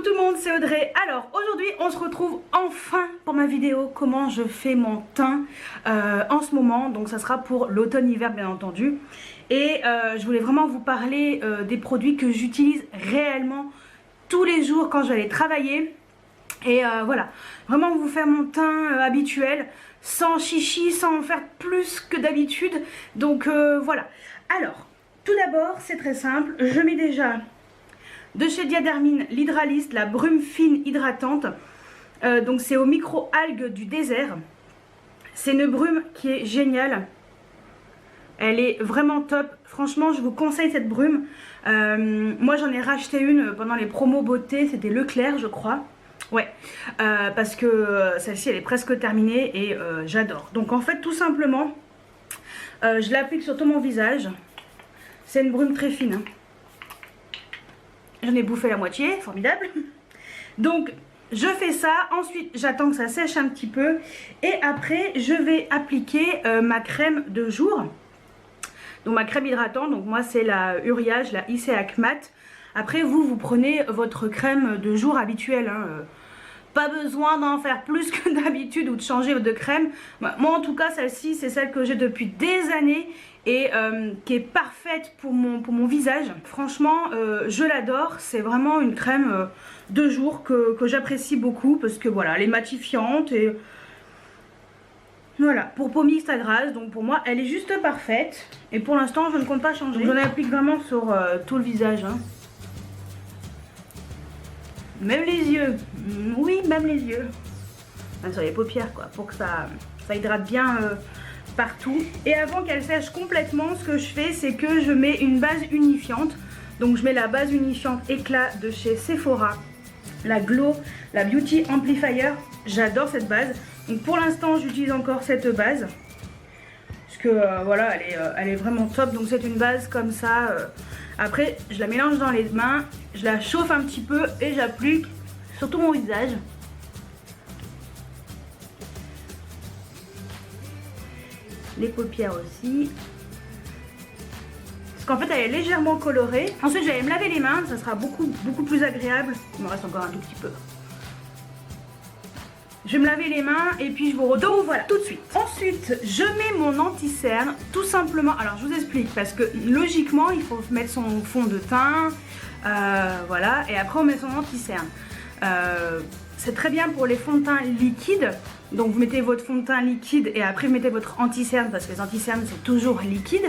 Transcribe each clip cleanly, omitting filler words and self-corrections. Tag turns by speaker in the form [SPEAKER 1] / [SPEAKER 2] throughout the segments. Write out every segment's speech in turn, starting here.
[SPEAKER 1] tout le monde, c'est Audrey. Alors aujourd'hui on se retrouve enfin pour ma vidéo comment je fais mon teint en ce moment. Donc ça sera pour l'automne-hiver bien entendu. Et je voulais vraiment vous parler des produits que j'utilise réellement tous les jours quand je vais aller travailler. Et voilà, vraiment vous faire mon teint habituel, sans chichi, sans en faire plus que d'habitude. Donc voilà. Alors, tout d'abord, c'est très simple. Je mets déjà de chez Diadermine l'hydraliste, la brume fine hydratante. Donc c'est au micro-algues du désert. C'est une brume qui est géniale. Elle est vraiment top. Franchement, je vous conseille cette brume. Moi, j'en ai racheté une pendant les promos beauté. C'était Leclerc, je crois. Ouais, parce que celle-ci, elle est presque terminée et j'adore. Donc en fait, tout simplement, je l'applique sur tout mon visage. C'est une brume très fine. Hein. J'en ai bouffé la moitié, formidable. Donc je fais ça, ensuite j'attends que ça sèche un petit peu. Et après je vais appliquer ma crème de jour. Donc ma crème hydratante, donc moi c'est la Uriage, la Iseak Matte. Après vous prenez votre crème de jour habituelle. Hein. Pas besoin d'en faire plus que d'habitude ou de changer de crème. Moi en tout cas celle-ci c'est celle que j'ai depuis des années et qui est parfaite pour mon visage. Franchement je l'adore, c'est vraiment une crème de jour que j'apprécie beaucoup parce que voilà, elle est matifiante et voilà, pour peau mixte à grasse, donc pour moi elle est juste parfaite et pour l'instant je ne compte pas changer. J'en applique vraiment sur tout le visage. Hein. Même les yeux, oui, même les yeux. Enfin, sur les paupières, quoi, pour que ça hydrate bien partout. Et avant qu'elle sèche complètement, ce que je fais, c'est que je mets une base unifiante. Donc, je mets la base unifiante éclat de chez Sephora, la Glow, la Beauty Amplifier. J'adore cette base. Donc, pour l'instant, j'utilise encore cette base. Parce que, voilà, elle est vraiment top. Donc, c'est une base comme ça. Après, je la mélange dans les mains, je la chauffe un petit peu et j'applique sur tout mon visage. Les paupières aussi. Parce qu'en fait, elle est légèrement colorée. Ensuite, je vais me laver les mains, ça sera beaucoup plus agréable. Il me reste encore un tout petit peu. Je vais me laver les mains et puis je vous retrouve. Donc voilà, tout de suite. Ensuite, je mets mon anti-cerne, tout simplement. Alors, je vous explique parce que logiquement, il faut mettre son fond de teint, voilà, et après on met son anti-cerne. C'est très bien pour les fonds de teint liquides. Donc, vous mettez votre fond de teint liquide et après vous mettez votre anti-cerne parce que les anti-cernes c'est toujours liquide.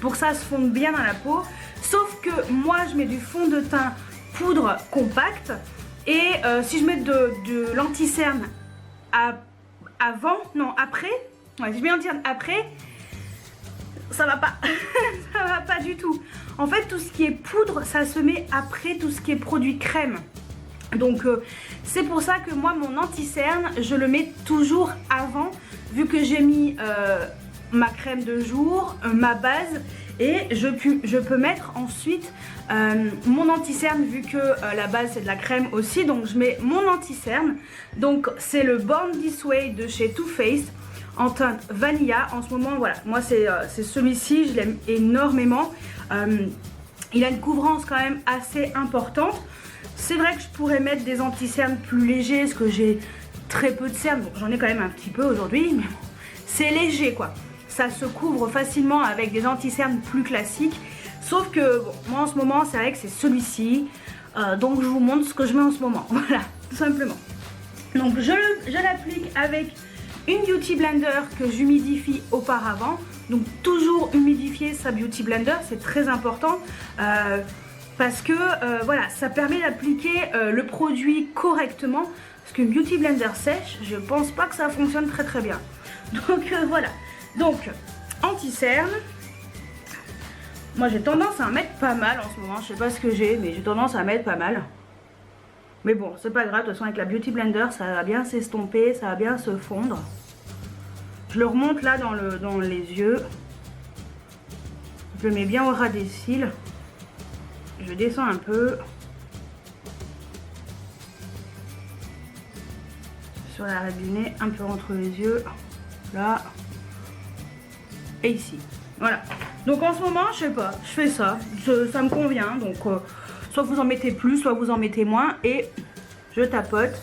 [SPEAKER 1] Pour que ça se fonde bien dans la peau. Sauf que moi, je mets du fond de teint poudre compact et si je mets de l'anti-cerne avant, non après, ouais, si je mets l'anti-cerne après, ça va pas, ça va pas du tout. En fait, tout ce qui est poudre, ça se met après tout ce qui est produit crème. Donc c'est pour ça que moi, mon anti-cerne, je le mets toujours avant, vu que j'ai mis ma crème de jour, ma base, et je peux mettre ensuite mon anti-cerne vu que la base c'est de la crème aussi. Donc je mets mon anti-cerne, donc c'est le Born This Way de chez Too Faced en teinte vanilla. En ce moment voilà, moi c'est celui-ci, je l'aime énormément. Il a une couvrance quand même assez importante. C'est vrai que je pourrais mettre des anti-cernes plus légers parce que j'ai très peu de cernes, donc j'en ai quand même un petit peu aujourd'hui, mais bon, c'est léger quoi. Ça se couvre facilement avec des anti-cernes plus classiques. Sauf que bon, moi en ce moment c'est vrai que c'est celui-ci. Donc je vous montre ce que je mets en ce moment. Voilà, tout simplement. Donc je l'applique avec une Beauty Blender que j'humidifie auparavant. Donc toujours humidifier sa Beauty Blender, c'est très important. Parce que voilà, ça permet d'appliquer le produit correctement. Parce qu'une Beauty Blender sèche, je pense pas que ça fonctionne très bien. Donc voilà. Donc, anti-cerne. Moi j'ai tendance à en mettre pas mal en ce moment. Je sais pas ce que j'ai, mais j'ai tendance à mettre pas mal. Mais bon, c'est pas grave. De toute façon, avec la Beauty Blender, ça va bien s'estomper, ça va bien se fondre. Je le remonte là dans les yeux. Je le mets bien au ras des cils. Je descends un peu. Sur l'arrêt du nez, un peu entre les yeux. Là. Et ici, voilà. Donc en ce moment, je sais pas, je fais ça, ça me convient. Donc soit vous en mettez plus, soit vous en mettez moins et je tapote.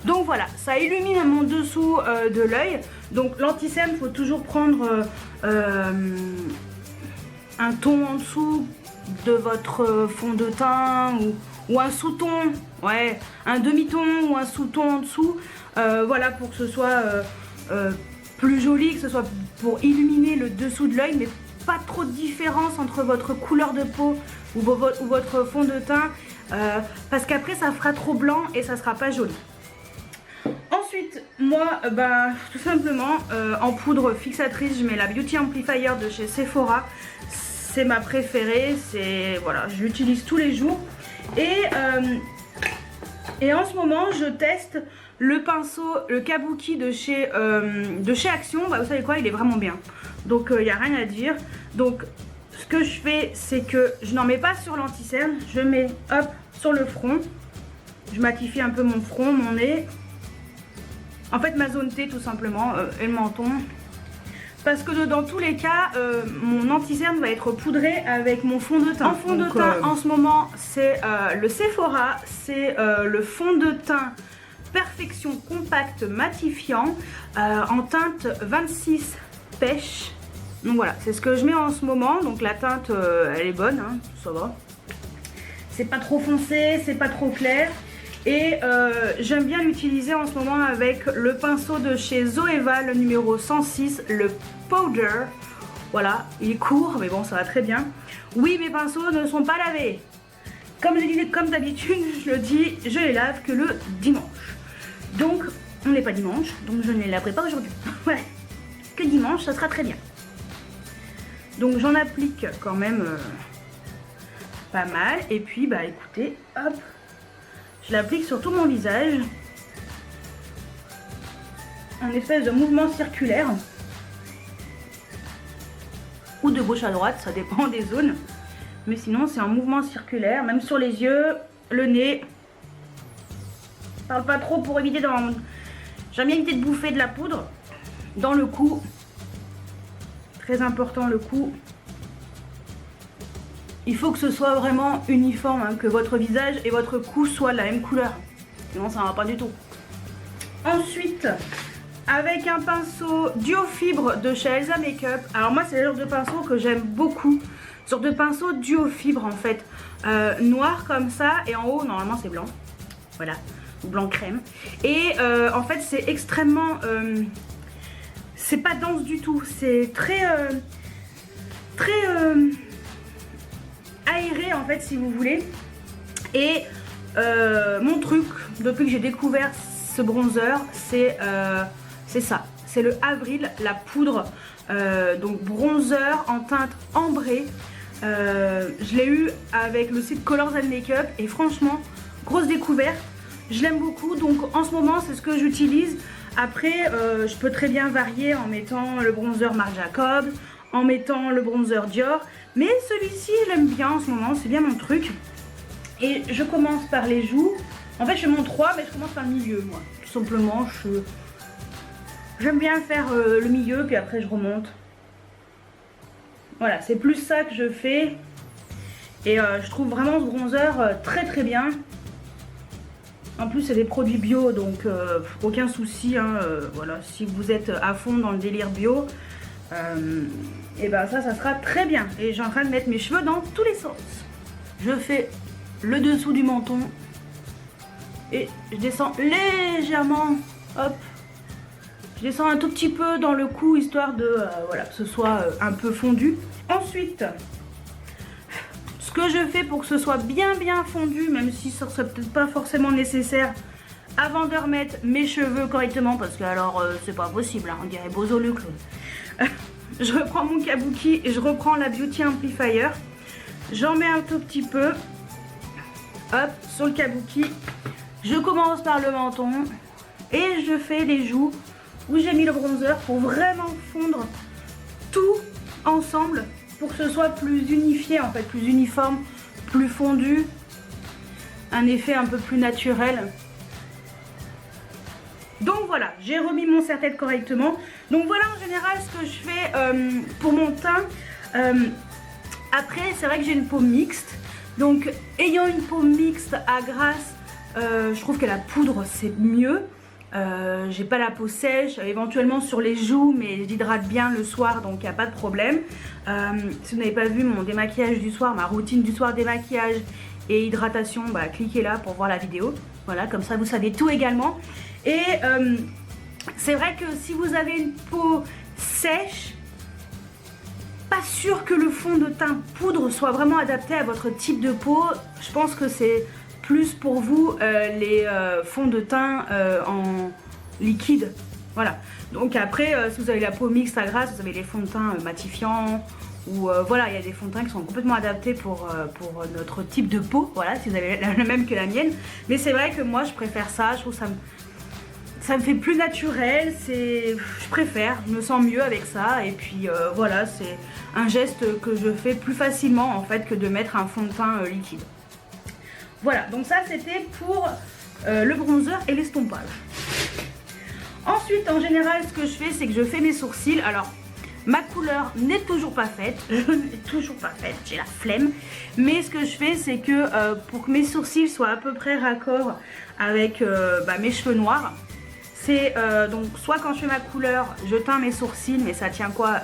[SPEAKER 1] Donc voilà, ça illumine mon dessous de l'œil. Donc l'anti-cerne, il faut toujours prendre un ton en dessous de votre fond de teint ou un sous-ton, ouais, un demi-ton ou un sous-ton en dessous. Voilà, pour que ce soit plus joli, que ce soit pour illuminer le dessous de l'œil, mais pas trop de différence entre votre couleur de peau ou votre fond de teint, parce qu'après ça fera trop blanc et ça sera pas joli. Ensuite, moi, tout simplement, en poudre fixatrice, je mets la Beauty Amplifier de chez Sephora. C'est ma préférée, voilà, je l'utilise tous les jours. Et en ce moment, je teste le pinceau, le Kabuki de chez Action. Vous savez quoi, il est vraiment bien. Donc, il n'y a rien à dire. Donc, ce que je fais, c'est que je n'en mets pas sur l'anti-cerne. Je mets, hop, sur le front. Je matifie un peu mon front, mon nez. En fait, ma zone T, tout simplement, et le menton. Parce que dans tous les cas, mon anti-cerne va être poudré avec mon fond de teint. En fond de teint, en ce moment, c'est le Sephora. C'est le fond de teint Perfection Compact Matifiant en teinte 26 pêche. Donc voilà, c'est ce que je mets en ce moment. Donc la teinte, elle est bonne, hein, ça va. C'est pas trop foncé, c'est pas trop clair. Et j'aime bien l'utiliser en ce moment avec le pinceau de chez Zoeva, le numéro 106, le Powder. Voilà, il est court, mais bon, ça va très bien. Oui, mes pinceaux ne sont pas lavés. Comme d'habitude, je le dis, je les lave que le dimanche. Donc, on n'est pas dimanche, donc je ne les laverai pas aujourd'hui. Ouais, que dimanche, ça sera très bien. Donc, j'en applique quand même pas mal. Et puis, écoutez, hop. Je l'applique sur tout mon visage. Un espèce de mouvement circulaire. Ou de gauche à droite, ça dépend des zones. Mais sinon, c'est un mouvement circulaire, même sur les yeux, le nez. Je parle pas trop pour éviter j'aime bien éviter de bouffer de la poudre. Dans le cou. Très important le cou. Il faut que ce soit vraiment uniforme, hein, que votre visage et votre cou soient de la même couleur. Sinon ça ne va pas du tout. Ensuite, avec un pinceau Duo Fibre de chez Elsa Makeup. Alors moi c'est le genre de pinceau que j'aime beaucoup. Sorte de pinceau Duo Fibre en fait. Noir comme ça et en haut normalement c'est blanc. Voilà, blanc crème. Et en fait c'est extrêmement... c'est pas dense du tout. C'est très aéré en fait si vous voulez. Et mon truc depuis que j'ai découvert ce bronzer, c'est ça, c'est le Avril, la poudre donc bronzer en teinte ambrée. Je l'ai eu avec le site Colors & Makeup et franchement grosse découverte, je l'aime beaucoup. Donc en ce moment c'est ce que j'utilise. Après je peux très bien varier en mettant le bronzer Marc Jacobs, en mettant le bronzer Dior, mais celui-ci je l'aime bien en ce moment, c'est bien mon truc. Et je commence par les joues. En fait je monte 3 mais je commence par le milieu moi, tout simplement. J'aime bien faire le milieu puis après je remonte. Voilà, c'est plus ça que je fais. Et je trouve vraiment ce bronzer très bien. En plus c'est des produits bio donc aucun souci hein, voilà, si vous êtes à fond dans le délire bio, et ben ça sera très bien. Et j'ai en train de mettre mes cheveux dans tous les sens. Je fais le dessous du menton et je descends légèrement, hop, je descends un tout petit peu dans le cou histoire de voilà, que ce soit un peu fondu. Ensuite ce que je fais pour que ce soit bien fondu, même si ça serait peut-être pas forcément nécessaire avant de remettre mes cheveux correctement, parce que alors c'est pas possible hein, on dirait Bozo le clown. Je reprends mon kabuki et je reprends la Beauty Amplifier, j'en mets un tout petit peu, hop, sur le kabuki. Je commence par le menton et je fais les joues où j'ai mis le bronzer pour vraiment fondre tout ensemble, pour que ce soit plus unifié en fait, plus uniforme, plus fondu, un effet un peu plus naturel. Donc voilà, j'ai remis mon serre-tête correctement. Donc voilà en général ce que je fais pour mon teint. Après c'est vrai que j'ai une peau mixte. Donc ayant une peau mixte à grasse, je trouve que la poudre c'est mieux. J'ai pas la peau sèche, éventuellement sur les joues, mais j'hydrate bien le soir, donc il n'y a pas de problème. Si vous n'avez pas vu mon démaquillage du soir, ma routine du soir démaquillage et hydratation, bah, cliquez là pour voir la vidéo. Voilà, comme ça vous savez tout également. Et c'est vrai que si vous avez une peau sèche, pas sûr que le fond de teint poudre soit vraiment adapté à votre type de peau. Je pense que c'est plus pour vous les fonds de teint en liquide. Voilà. Donc après, si vous avez la peau mixte à grasse, vous avez les fonds de teint matifiants. Ou voilà, il y a des fonds de teint qui sont complètement adaptés pour notre type de peau. Voilà, si vous avez le même que la mienne. Mais c'est vrai que moi, je préfère ça. Je trouve ça me fait plus naturel. Je préfère, je me sens mieux avec ça. Et puis voilà, c'est un geste que je fais plus facilement en fait que de mettre un fond de teint liquide. Voilà, donc ça c'était pour le bronzer et l'estompage. Ensuite, en général, ce que je fais, c'est que je fais mes sourcils. Alors, ma couleur n'est toujours pas faite. Je ne l'ai toujours pas faite, j'ai la flemme. Mais ce que je fais, c'est que pour que mes sourcils soient à peu près raccord avec mes cheveux noirs, c'est donc soit quand je fais ma couleur, je teins mes sourcils, mais ça tient quoi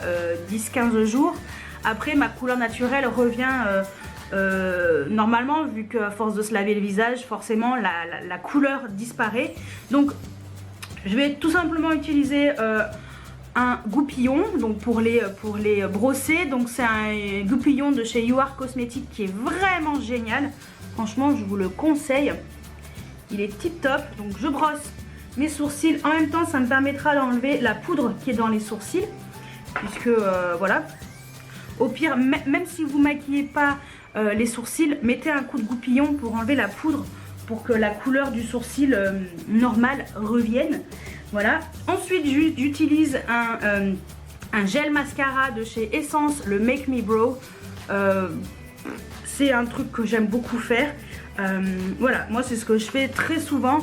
[SPEAKER 1] 10-15 jours. Après, ma couleur naturelle revient... normalement, vu qu'à force de se laver le visage, forcément la couleur disparaît. Donc je vais tout simplement utiliser un goupillon donc pour les brosser. Donc c'est un goupillon de chez You Are Cosmetics qui est vraiment génial. Franchement, je vous le conseille. Il est tip top. Donc je brosse mes sourcils. En même temps, ça me permettra d'enlever la poudre qui est dans les sourcils. Puisque voilà. Au pire, même si vous maquillez pas les sourcils, mettez un coup de goupillon pour enlever la poudre, pour que la couleur du sourcil normal revienne. Voilà. Ensuite, j'utilise un gel mascara de chez Essence, le Make Me Brow. C'est un truc que j'aime beaucoup faire. Voilà, moi c'est ce que je fais très souvent.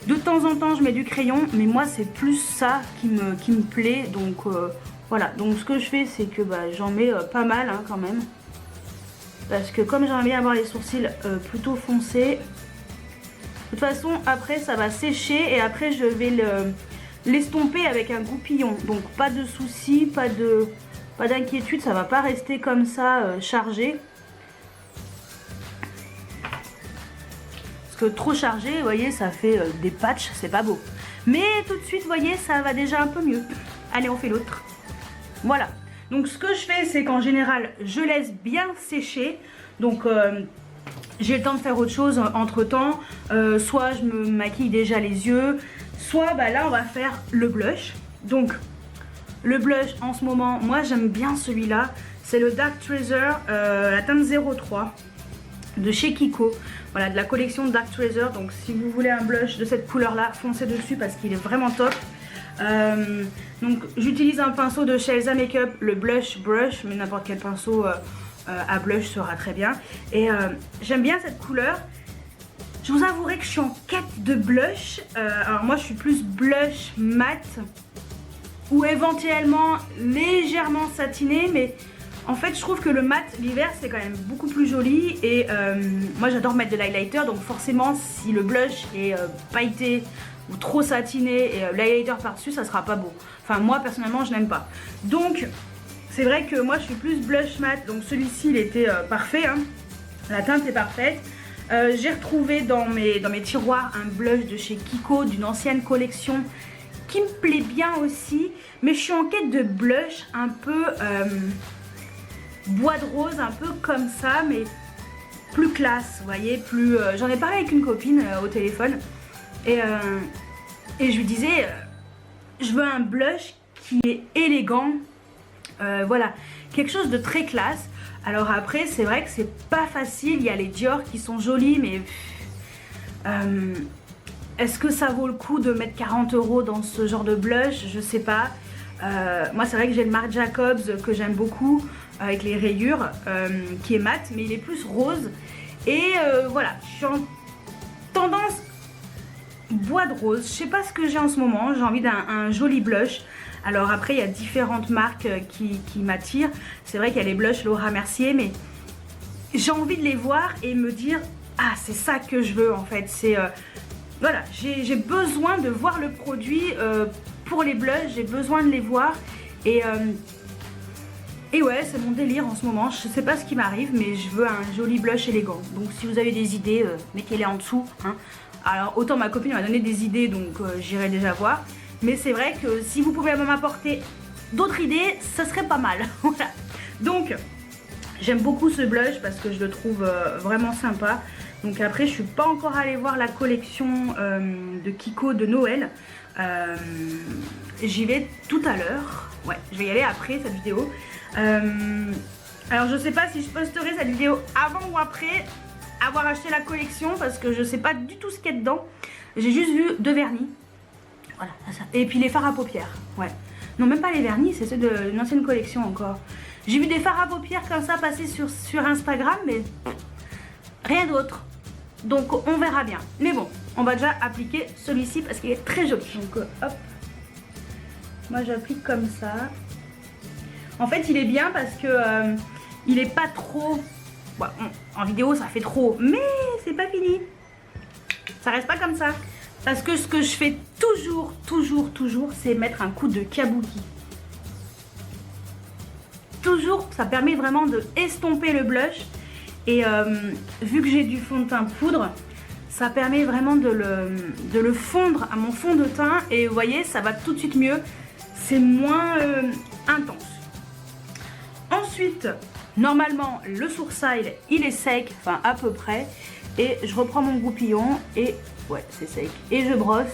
[SPEAKER 1] De temps en temps, je mets du crayon, mais moi c'est plus ça qui me plaît. Donc voilà, donc ce que je fais, c'est que j'en mets pas mal quand même. Parce que comme j'aime bien avoir les sourcils plutôt foncés, de toute façon après ça va sécher et après je vais l'estomper avec un goupillon. Donc pas de soucis, pas d'inquiétude, ça va pas rester comme ça chargé. Parce que trop chargé, vous voyez, ça fait des patchs, c'est pas beau. Mais tout de suite, vous voyez, ça va déjà un peu mieux. Allez, on fait l'autre. Voilà. Donc ce que je fais, c'est qu'en général, je laisse bien sécher. Donc j'ai le temps de faire autre chose entre temps. Soit je me maquille déjà les yeux, soit là on va faire le blush. Donc le blush en ce moment, moi j'aime bien celui-là. C'est le Dark Treasure, la teinte 03 de chez Kiko. Voilà, de la collection Dark Treasure. Donc si vous voulez un blush de cette couleur-là, foncez dessus parce qu'il est vraiment top. Donc j'utilise un pinceau de chez Elsa Makeup, le Blush Brush, mais n'importe quel pinceau à blush sera très bien. Et j'aime bien cette couleur. Je vous avouerai que je suis en quête de blush. Alors moi je suis plus blush mat ou éventuellement légèrement satiné, mais en fait je trouve que le mat l'hiver c'est quand même beaucoup plus joli. Et moi j'adore mettre de l'highlighter, donc forcément si le blush est pailleté ou trop satiné et l'highlighter par-dessus, ça sera pas beau. Enfin moi personnellement je n'aime pas. Donc c'est vrai que moi je suis plus blush mat. Donc celui-ci il était parfait hein. La teinte est parfaite. J'ai retrouvé dans mes tiroirs un blush de chez Kiko d'une ancienne collection qui me plaît bien aussi. Mais je suis en quête de blush un peu bois de rose, un peu comme ça, mais plus classe, vous voyez, plus... J'en ai parlé avec une copine au téléphone. Et je lui disais, je veux un blush qui est élégant, voilà, quelque chose de très classe. Alors après, c'est vrai que c'est pas facile, il y a les Dior qui sont jolis, mais est-ce que ça vaut le coup de mettre 40 € dans ce genre de blush? Je sais pas. Moi c'est vrai que j'ai le Marc Jacobs que j'aime beaucoup, avec les rayures, qui est mat, mais il est plus rose. Et voilà, je suis en tendance bois de rose. Je sais pas ce que j'ai en ce moment, j'ai envie d'un joli blush. Alors après il y a différentes marques qui m'attirent. C'est vrai qu'il y a les blushs Laura Mercier, mais j'ai envie de les voir et me dire ah c'est ça que je veux en fait. C'est voilà, j'ai besoin de voir le produit pour les blushs, j'ai besoin de les voir et ouais, c'est mon délire en ce moment. Je sais pas ce qui m'arrive, mais je veux un joli blush élégant. Donc si vous avez des idées, mettez-les en dessous, hein. Alors autant ma copine m'a donné des idées, donc j'irai déjà voir. Mais c'est vrai que si vous pouvez m'apporter d'autres idées, ça serait pas mal. Voilà. Donc j'aime beaucoup ce blush parce que je le trouve vraiment sympa. Donc après je suis pas encore allée voir la collection de Kiko de Noël. J'y vais tout à l'heure. Ouais, je vais y aller après cette vidéo. Alors je sais pas si je posterai cette vidéo avant ou après avoir acheté la collection parce que je sais pas du tout ce qu'il y a dedans. J'ai juste vu 2 vernis. Voilà, ça. Et puis les fards à paupières. Ouais. Non, même pas les vernis, c'est ceux de l'ancienne collection encore. J'ai vu des fards à paupières comme ça passer sur Instagram, mais rien d'autre. Donc on verra bien. Mais bon, on va déjà appliquer celui-ci parce qu'il est très joli. Donc hop. Moi j'applique comme ça. En fait il est bien parce que il est pas trop... Bon, en vidéo ça fait trop, mais c'est pas fini. Ça reste pas comme ça. Parce que ce que je fais toujours, c'est mettre un coup de kabuki. Toujours, ça permet vraiment de estomper le blush. Et vu que j'ai du fond de teint poudre, ça permet vraiment de le fondre à mon fond de teint. Et vous voyez, ça va tout de suite mieux. C'est moins intense. Ensuite, normalement, le sourcil, il est sec, enfin à peu près. Et je reprends mon goupillon et... Ouais, c'est sec. Et je brosse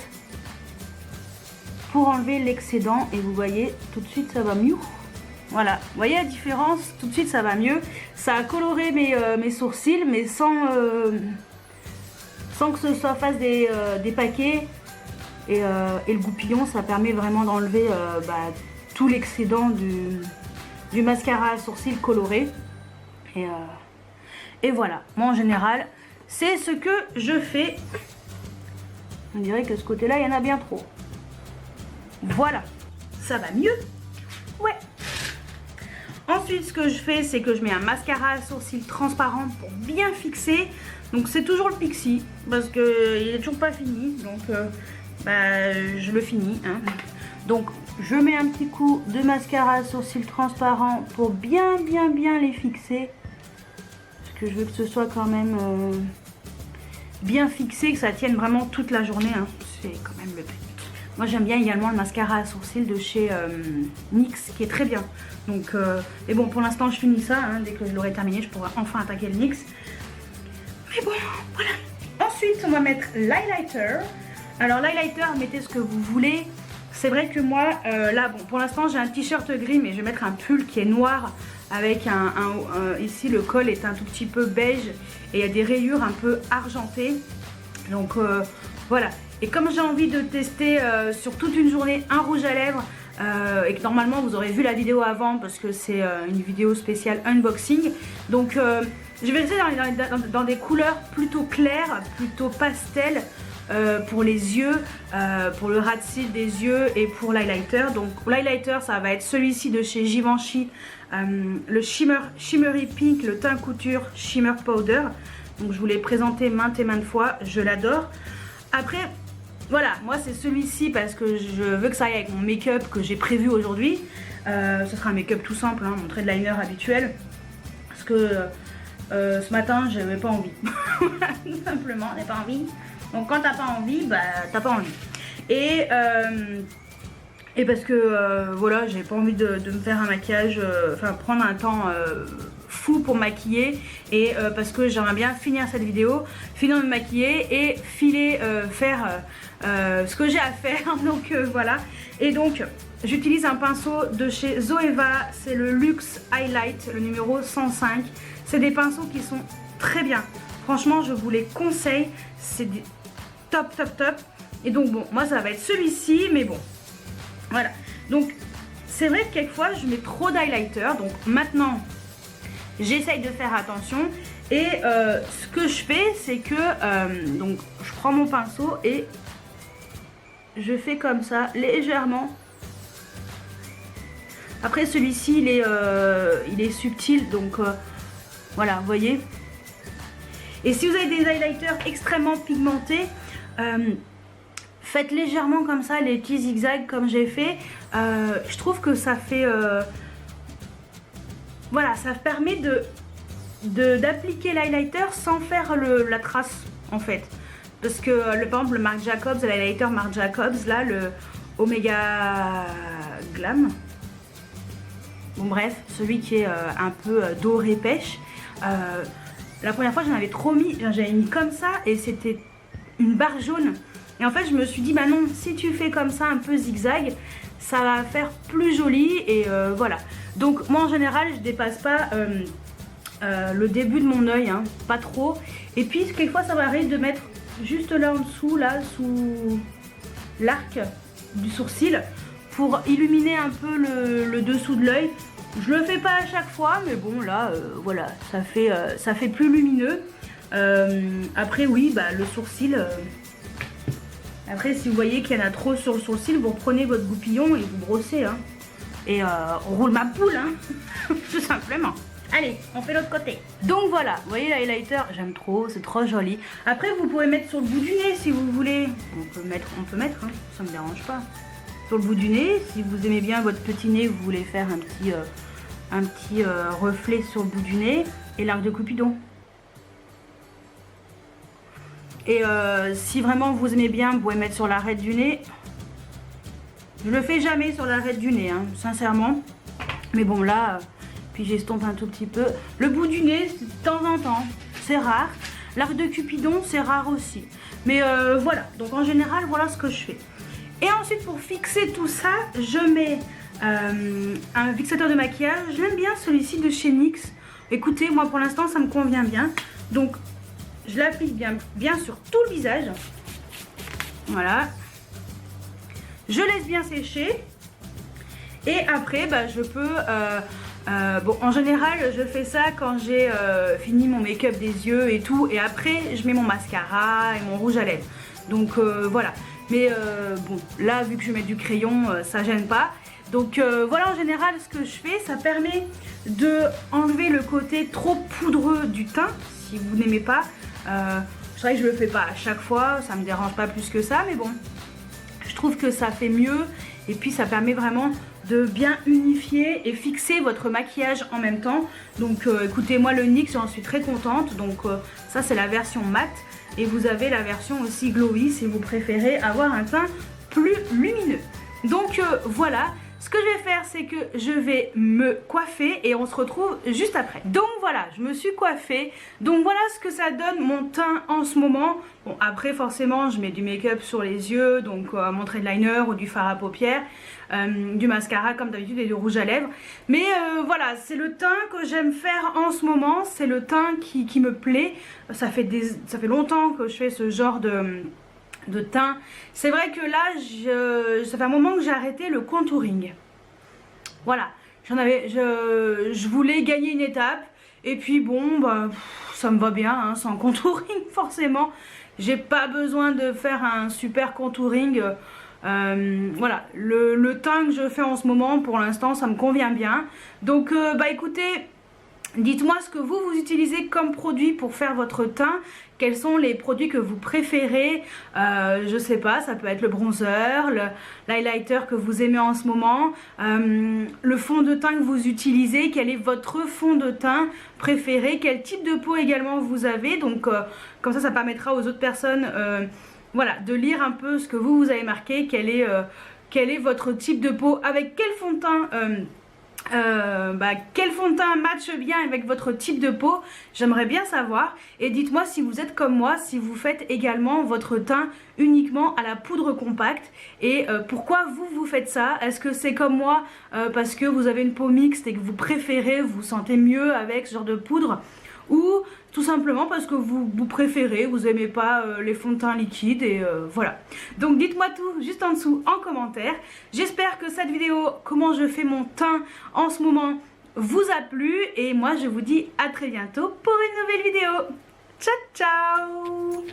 [SPEAKER 1] pour enlever l'excédent. Et vous voyez, tout de suite, ça va mieux. Voilà, vous voyez la différence? Tout de suite, ça va mieux. Ça a coloré mes sourcils, mais sans que ce soit fasse des paquets. Et le goupillon, ça permet vraiment d'enlever tout l'excédent du mascara à sourcils coloré. Et voilà, moi en général, c'est ce que je fais. On dirait que ce côté-là, il y en a bien trop. Voilà, ça va mieux. Ouais. Ensuite, ce que je fais, c'est que je mets un mascara à sourcils transparent pour bien fixer. Donc c'est toujours le Pixi, parce qu'il n'est toujours pas fini. Donc je le finis. Hein. Donc je mets un petit coup de mascara à sourcils transparent pour bien les fixer. Parce que je veux que ce soit quand même... bien fixé, que ça tienne vraiment toute la journée, hein. C'est quand même le but. Moi j'aime bien également le mascara à sourcils de chez NYX qui est très bien. Donc, et bon pour l'instant je finis ça, hein. Dès que je l'aurai terminé je pourrai enfin attaquer le NYX. Mais bon, voilà. Ensuite on va mettre l'highlighter. Alors l'highlighter, mettez ce que vous voulez. C'est vrai que moi, là bon pour l'instant j'ai un t-shirt gris, mais je vais mettre un pull qui est noir. Avec ici le col est un tout petit peu beige et il y a des rayures un peu argentées. Donc voilà. Et comme j'ai envie de tester sur toute une journée un rouge à lèvres et que normalement vous aurez vu la vidéo avant parce que c'est une vidéo spéciale unboxing. Donc je vais rester dans des couleurs plutôt claires, plutôt pastel. Pour les yeux, pour le ras de cils des yeux et pour l'highlighter. Donc l'highlighter ça va être celui-ci de chez Givenchy, le Shimmery Pink, le teint couture Shimmer Powder. Donc je vous l'ai présenté maintes et maintes fois, je l'adore. Après voilà, moi c'est celui-ci parce que je veux que ça aille avec mon make-up que j'ai prévu aujourd'hui. Ce sera un make-up tout simple, hein, mon trait de liner habituel. Parce que ce matin j'avais pas envie. Tout simplement, on n'a pas envie. Donc quand t'as pas envie, bah t'as pas envie. Et parce que voilà, j'ai pas envie de me faire un maquillage, enfin prendre un temps fou pour maquiller. Et parce que j'aimerais bien finir cette vidéo, finir de me maquiller et filer faire ce que j'ai à faire. Donc voilà. Et donc j'utilise un pinceau de chez Zoeva, c'est le Luxe Highlight, le numéro 105. C'est des pinceaux qui sont très bien. Franchement, je vous les conseille. C'est des top. Et donc bon, moi ça va être celui-ci, mais bon. Voilà. Donc c'est vrai que quelquefois je mets trop d'highlighter. Donc maintenant, j'essaye de faire attention. Et ce que je fais, c'est que donc je prends mon pinceau et je fais comme ça, légèrement. Après celui-ci il est subtil, donc voilà, vous voyez. Et si vous avez des highlighters extrêmement pigmentés, faites légèrement comme ça les petits zigzags comme j'ai fait. Je trouve que ça fait... voilà, ça permet d'appliquer l'highlighter sans faire la trace en fait. Parce que par exemple le Marc Jacobs, l'highlighter Marc Jacobs, là le Omega Glam. Bon bref, celui qui est un peu doré pêche. La première fois j'en avais trop mis, j'avais mis comme ça et c'était une barre jaune. Et en fait je me suis dit bah non, si tu fais comme ça un peu zigzag, ça va faire plus joli et voilà. Donc moi en général je dépasse pas le début de mon œil, hein, pas trop. Et puis quelquefois ça m'arrive de mettre juste là en dessous, là sous l'arc du sourcil pour illuminer un peu le dessous de l'œil. Je le fais pas à chaque fois, mais bon là voilà, ça fait plus lumineux. Après oui, bah le sourcil, après si vous voyez qu'il y en a trop sur le sourcil, vous reprenez votre goupillon et vous brossez, hein. Et on roule ma poule, hein. Tout simplement. Allez, on fait l'autre côté. Donc voilà, vous voyez l'highlighter, j'aime trop, c'est trop joli. Après vous pouvez mettre sur le bout du nez si vous voulez. On peut mettre, hein, ça me dérange pas. Sur le bout du nez, si vous aimez bien votre petit nez, vous voulez faire un petit reflet sur le bout du nez. Et l'arc de Cupidon. Et si vraiment vous aimez bien, vous pouvez mettre sur l'arête du nez. Je le fais jamais sur l'arête du nez, hein, sincèrement. Mais bon là, puis j'estompe un tout petit peu. Le bout du nez, de temps en temps, c'est rare. L'arc de Cupidon, c'est rare aussi. Mais voilà, donc en général, voilà ce que je fais. Et ensuite, pour fixer tout ça, je mets un fixateur de maquillage. J'aime bien celui-ci de chez NYX. Écoutez, moi pour l'instant, ça me convient bien. Donc, je l'applique bien sur tout le visage. Voilà. Je laisse bien sécher. Et après, bah, je peux... bon, en général, je fais ça quand j'ai fini mon make-up des yeux et tout. Et après, je mets mon mascara et mon rouge à lèvres. Donc, voilà. Mais bon, là, vu que je mets du crayon, ça gêne pas. Donc, voilà, en général, ce que je fais, ça permet de enlever le côté trop poudreux du teint. Si vous n'aimez pas. C'est vrai que je le fais pas à chaque fois. Ça me dérange pas plus que ça. Mais bon, je trouve que ça fait mieux. Et puis, ça permet vraiment de bien unifier et fixer votre maquillage en même temps. Donc écoutez, moi le NYX j'en suis très contente. Donc ça c'est la version mat. Et vous avez la version aussi glowy si vous préférez avoir un teint plus lumineux. Donc voilà. Ce que je vais faire, c'est que je vais me coiffer et on se retrouve juste après. Donc voilà, je me suis coiffée. Donc voilà ce que ça donne mon teint en ce moment. Bon, après forcément, je mets du make-up sur les yeux, donc mon trait de liner ou du fard à paupières, du mascara comme d'habitude et du rouge à lèvres. Mais voilà, c'est le teint que j'aime faire en ce moment. C'est le teint qui me plaît. Ça fait longtemps que je fais ce genre de teint. C'est vrai que là, ça fait un moment que j'ai arrêté le contouring. Voilà, je voulais gagner une étape. Et puis bon, bah, ça me va bien, hein, sans contouring forcément. J'ai pas besoin de faire un super contouring. Voilà, le teint que je fais en ce moment, pour l'instant, ça me convient bien. Donc, bah écoutez... Dites-moi ce que vous utilisez comme produit pour faire votre teint. Quels sont les produits que vous préférez? Je sais pas, ça peut être le bronzer, l'highlighter que vous aimez en ce moment, le fond de teint que vous utilisez. Quel est votre fond de teint préféré? Quel type de peau également vous avez? Donc comme ça permettra aux autres personnes voilà, de lire un peu ce que vous avez marqué. Quel est votre type de peau? Avec quel fond de teint quel fond de teint matche bien avec votre type de peau? J'aimerais bien savoir. Et dites-moi si vous êtes comme moi, si vous faites également votre teint uniquement à la poudre compacte. Et pourquoi vous faites ça? Est-ce que c'est comme moi parce que vous avez une peau mixte et que vous préférez, vous sentez mieux avec ce genre de poudre? Ou tout simplement parce que vous préférez, vous n'aimez pas les fonds de teint liquides et voilà. Donc dites-moi tout juste en dessous en commentaire. J'espère que cette vidéo, comment je fais mon teint en ce moment, vous a plu. Et moi je vous dis à très bientôt pour une nouvelle vidéo. Ciao ciao.